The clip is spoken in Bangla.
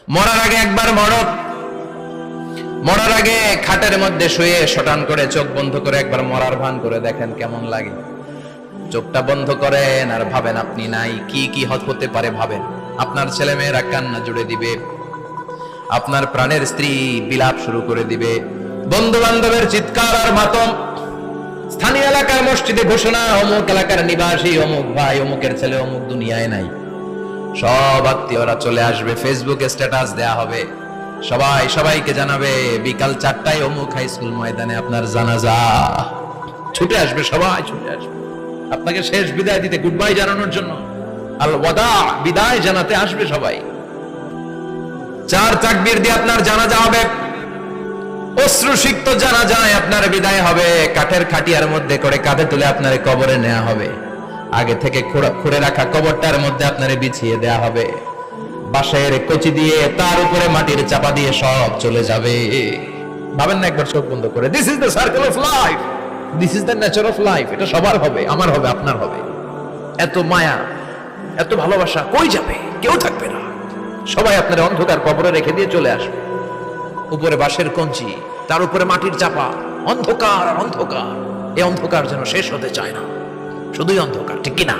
মরার আগে একবার মরো, মরার আগে খাটের মধ্যে শুয়ে শটান করে চোখ বন্ধ করে একবার মরার ভান করে দেখেন কেমন লাগে। চোখটা বন্ধ করেন আর ভাবেন আপনি নাই, কি কি হতে পারে ভাবেন। আপনার ছেলে মেয়েরা কান্না জুড়ে দিবে, আপনার প্রাণের স্ত্রী বিলাপ শুরু করে দিবে, বন্ধু বান্ধবের চিৎকার আর মাতম, স্থানীয় এলাকার মসজিদে ঘোষণা, অমুক এলাকার নিবাসী অমুক ভাই অমুকের ছেলে অমুক দুনিয়ায় নাই। সব আত্মীয়রা চলে আসবে, ফেসবুকে স্ট্যাটাস দেয়া হবে, সবাই সবাইকে জানাবে বিকাল 4টায় অমুক হাই স্কুল ময়দানে আপনার জানাজা। ছুটে আসবে, সবাই ছুটে আসবে আপনাকে শেষ বিদায় দিতে, গুড বাই জানানোর জন্য, আল ওয়াদা, বিদায় জানাতে আসবে সবাই। 4 তাকবীর দিয়ে আপনার জানাজা হবে, অশ্রুসিক্ত জানাজায় আপনার বিদায় হবে। কাঠের খাটিয়ার মধ্যে করে কাঁধে তুলে আপনার কবরে নেওয়া হবে, আগে থেকে খুঁড়ে রাখা কবরটার মধ্যে আপনারে বিছিয়ে দেয়া হবে, বাঁশের কচি দিয়ে তার উপরে মাটির চাপা দিয়ে সব চলে যাবে। ভাবেন না একবার চোখ বন্ধ করে, this is the circle of life, this is the nature of life. এটা সবার হবে, আমার হবে, আপনার হবে। এত মায়া, এত ভালোবাসা কই যাবে? কেউ থাকবে না, সবাই আপনার অন্ধকার কবরে রেখে দিয়ে চলে আসবে। উপরে বাঁশের কঞ্চি, তার উপরে মাটির চাপা, অন্ধকার আর অন্ধকার। এই অন্ধকার যেন শেষ হতে চায় না, শুধুই অন্ধকার, ঠিক কিনা?